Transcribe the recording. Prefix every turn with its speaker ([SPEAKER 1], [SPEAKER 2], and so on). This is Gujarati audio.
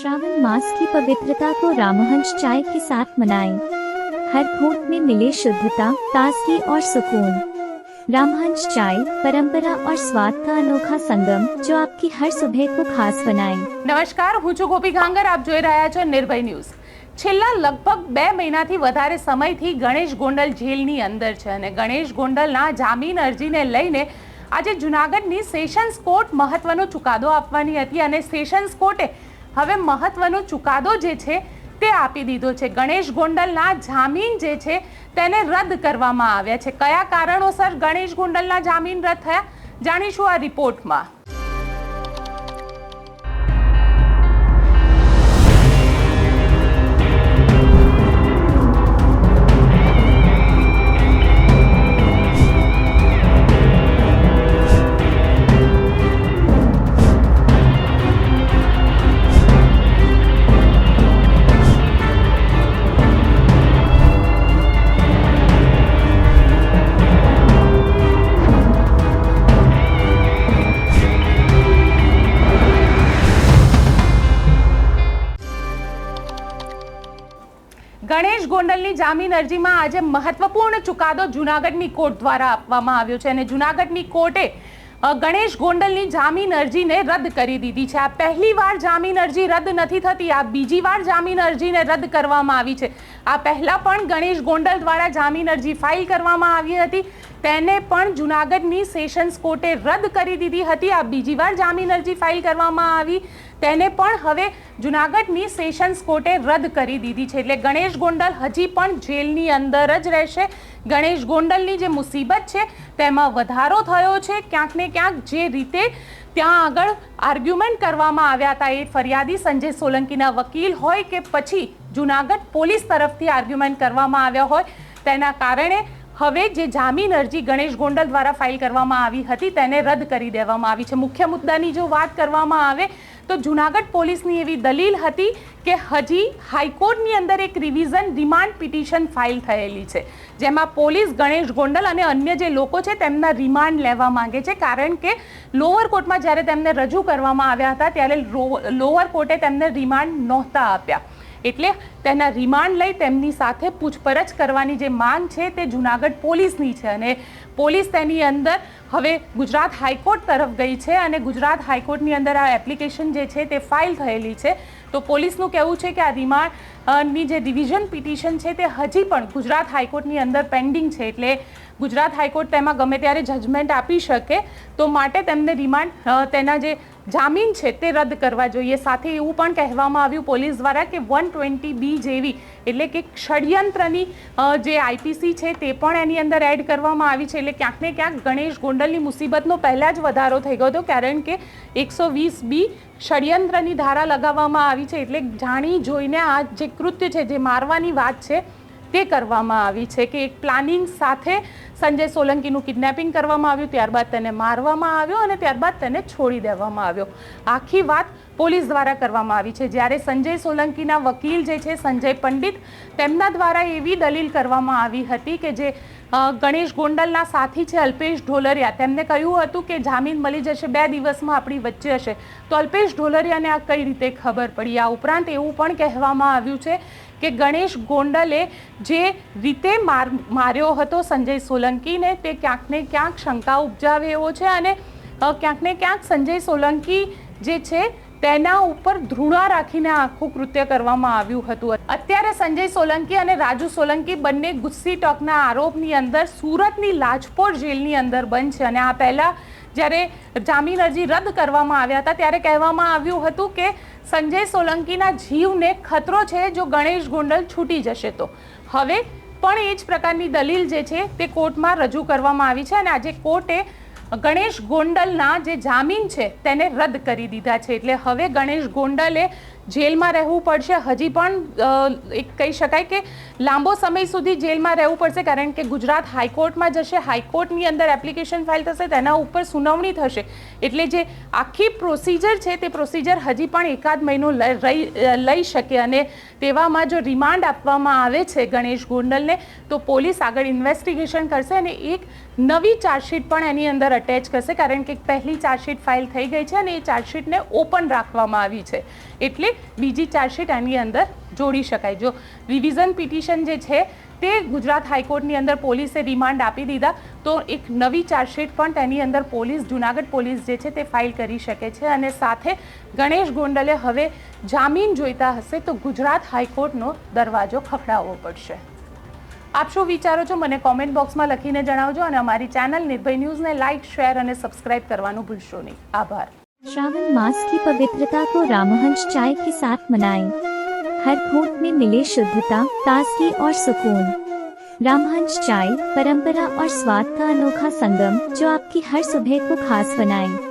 [SPEAKER 1] श्रावण मास की पवित्रता को रामहंस चाय के साथ मनाएं। हर घूंट में मिले शुद्धता, ताजगी और सुकून। रामहंस चाय, परंपरा और स्वाद का अनोखा संगम जो आपकी हर सुबह को खास बनाए।
[SPEAKER 2] નમસ્કાર, હું છું ગોપી ગાંગર. આપ જોઈ રહ્યા છો નિર્ભય ન્યૂઝ. છેલ્લા લગભગ 2 મહિનાથી વધારે સમયથી ગણેશ ગોંડલ જેલની અંદર છે અને ગણેશ ગોંડલના જામીન અરજીને લઈને આજે જૂનાગઢની સેશન્સ કોર્ટ મહત્વનો ચુકાદો આપવાની હતી અને સેશન્સ કોર્ટે હવે મહત્વનો ચુકાદો જે છે તે આપી દીધો છે. ગણેશ ગોંડલના જામીન જે છે તેને રદ કરવામાં આવ્યા છે. કયા કારણોસર ગણેશ ગોંડલના જામીન રદ થયા જાણીશું આ રિપોર્ટમાં. ગણેશ ગોંડલની જામીન અરજીમાં આજે મહત્વપૂર્ણ ચુકાદો જૂનાગઢની કોર્ટ દ્વારા આપવામાં આવ્યો છે અને જૂનાગઢની કોર્ટે ગણેશ ગોંડલની જામીન અરજીને રદ કરી દીધી છે. આ પહેલી વાર જામીન અરજી રદ નથી થતી, આ બીજી વાર જામીન અરજીને રદ કરવામાં આવી છે. આ પહેલા પણ ગણેશ ગોંડલ દ્વારા જામીન અરજી ફાઇલ કરવામાં આવી હતી, તેને પણ જૂનાગઢની સેશન્સ કોર્ટે રદ કરી દીધી હતી. આ બીજી વાર જામીન અરજી ફાઇલ કરવામાં આવી, તેને પણ હવે જૂનાગઢની સેશન્સ કોર્ટે રદ કરી દીધી છે. એટલે ગણેશ ગોંડલ હજી પણ જેલની અંદર જ રહેશે. ગણેશ ગોંડલની જે મુસીબત છે તેમાં વધારો થયો છે. ક્યાંક ને ક્યાંક જે રીતે ત્યાં આગળ આર્ગ્યુમેન્ટ કરવામાં આવ્યા હતા, એ ફરિયાદી સંજય સોલંકીના વકીલ હોય કે પછી જૂનાગઢ પોલીસ તરફથી આર્ગ્યુમેન્ટ કરવામાં આવ્યા હોય, તેના કારણે હવે જે જામીન અરજી ગણેશ ગોંડલ દ્વારા ફાઇલ કરવામાં આવી હતી તેને રદ કરી દેવામાં આવી છે. મુખ્ય મુદ્દાની જો વાત કરવામાં આવે તો જૂનાગઢ પોલીસની એવી દલીલ હતી કે હજી હાઈકોર્ટની અંદર એક રિવિઝન રિમાન્ડ પિટિશન ફાઇલ થયેલી છે, જેમાં પોલીસ ગણેશ ગોંડલ અને અન્ય જે લોકો છે તેમના રિમાન્ડ લેવા માંગે છે. કારણ કે લોઅર કોર્ટમાં જ્યારે તેમને રજૂ કરવામાં આવ્યા હતા ત્યારે લોઅર કોર્ટે તેમને રિમાન્ડ નહોતા આપ્યા, એટલે તેના રિમાન્ડ લઈ તેમની સાથે પૂછપરછ કરવાની જે માંગ છે તે જૂનાગઢ પોલીસની છે અને પોલીસ તેની અંદર હવે ગુજરાત હાઈકોર્ટ તરફ ગઈ છે અને ગુજરાત હાઈકોર્ટની અંદર આ એપ્લિકેશન જે છે તે ફાઇલ થયેલી છે. તો પોલીસનું કહેવું છે કે આ રિમાન્ડની જે રિવિઝન પિટિશન છે તે હજી પણ ગુજરાત હાઈકોર્ટની અંદર પેન્ડિંગ છે, એટલે ગુજરાત હાઈકોર્ટ તેમાં ગમે ત્યારે જજમેન્ટ આપી શકે, તો માટે તેમને રિમાન્ડ તેના જે જામીન છે તે રદ કરવા જોઈએ. સાથે એવું પણ કહેવામાં આવ્યું પોલીસ દ્વારા કે 120B જેવી એટલે કે ષડયંત્રની જે આઈપીસી છે તે પણ એની અંદર એડ કરવામાં આવી છે. એટલે ક્યાંક ને ક્યાંક ગણેશ ગોંડલની મુસીબતનો પહેલાં જ વધારો થઈ ગયો હતો, કારણ કે 120B ષડયંત્રની ધારા લગાવવામાં આવી છે. એટલે જાણી જોઈને આ જે કૃત્ય છે, જે મારવાની વાત છે તે કરવામાં આવી છે કે એક પ્લાનિંગ સાથે સંજય સોલંકીનું કિડનેપિંગ કરવામાં આવ્યું, ત્યારબાદ તેને મારવામાં આવ્યો અને ત્યારબાદ તેને છોડી દેવામાં આવ્યો. આખી વાત પોલીસ દ્વારા કરવામાં આવી છે. જ્યારે સંજય સોલંકીના વકીલ જે છે સંજય પંડિત, તેમના દ્વારા એવી દલીલ કરવામાં આવી હતી કે જે ગણેશ ગોંડલના સાથી છે અલ્પેશ ઢોલરિયા, તેમને કહ્યું હતું કે જામીન મળી જશે, 2 દિવસમાં આપણી વચ્ચે હશે. તો અલ્પેશ ઢોલરિયાને આ કઈ રીતે ખબર પડી? આ ઉપરાંત એવું પણ કહેવામાં આવ્યું છે કે ગણેશ ગોંડલે જે રીતે માર્યો હતો સંજય સોલંકીને તે ક્યાંક ને ક્યાંક શંકા ઉપજાવે એવો છે અને ક્યાંક ને ક્યાંક સંજય સોલંકી જે છે તેના ઉપર ધૃણા રાખીને આખું કૃત્ય કરવામાં આવ્યું હતું. અત્યારે સંજય સોલંકી અને રાજુ સોલંકી બંને ગુસ્સી ટોકના આરોપની અંદર સુરતની લાજપોર જેલની અંદર બંધ છે અને આ પહેલાં જ્યારે જામીન અરજી રદ કરવામાં આવ્યા હતા ત્યારે કહેવામાં આવ્યું હતું કે સંજય સોલંકીના જીવને ખતરો છે જો ગણેશ ગોંડલ છૂટી જશે તો. હવે પણ એ જ પ્રકારની દલીલ જે છે તે કોર્ટમાં રજૂ કરવામાં આવી છે અને આજે કોર્ટે ગણેશ ગોંડલના જે જામીન છે તેને રદ કરી દીધા છે. એટલે હવે ગણેશ ગોંડલે જેલમાં રહેવું પડશે. હજી પણ એક કહી શકાય કે લાંબો સમય સુધી જેલમાં રહેવું પડશે, કારણ કે ગુજરાત હાઈકોર્ટમાં જશે, હાઈકોર્ટની અંદર એપ્લિકેશન ફાઇલ થશે, તેના ઉપર સુનાવણી થશે. એટલે જે આખી પ્રોસિજર છે તે પ્રોસિજર હજી પણ 1-8 મહિનો લઈ શકે અને તેવામાં જો રિમાન્ડ આપવામાં આવે છે ગણેશ ગોંડલને તો પોલીસ આગળ ઇન્વેસ્ટિગેશન કરશે અને એક નવી ચાર્જશીટ પણ એની અંદર અટેચ કરશે, કારણ કે પહેલી ચાર્જશીટ ફાઇલ થઈ ગઈ છે અને એ ચાર્જશીટને ઓપન રાખવામાં આવી છે. એટલે બીજી ચાર્જશીટ આની અંદર જોડી શકાય. જો રિવિઝન પિટિશન જે છે તે ગુજરાત હાઈકોર્ટની અંદર પોલીસે રિમાન્ડ આપી દીધા તો એક નવી ચાર્જશીટ પણ તેની અંદર જુનાગઢ પોલીસ જે છે તે ફાઇલ કરી શકે છે. અને સાથે ગણેશ ગોંડલે હવે જામીન જોઈતા હશે તો ગુજરાત હાઈકોર્ટનો દરવાજો ખખડાવવો પડશે. આપ શું વિચારો છો મને કોમેન્ટ બોક્સમાં લખીને જણાવજો અને અમારી ચેનલ નિર્ભય ન્યૂઝને લાઇક, શેર અને સब्सक्राइब करवाना भूलशो नहीं. आभार.
[SPEAKER 1] श्रावण मास की पवित्रता को रामहंस चाय के साथ मनाएं. हर घूंट में मिले शुद्धता, ताजगी और सुकून. रामहंस चाय परंपरा और स्वाद का अनोखा संगम जो आपकी हर सुबह को खास बनाए.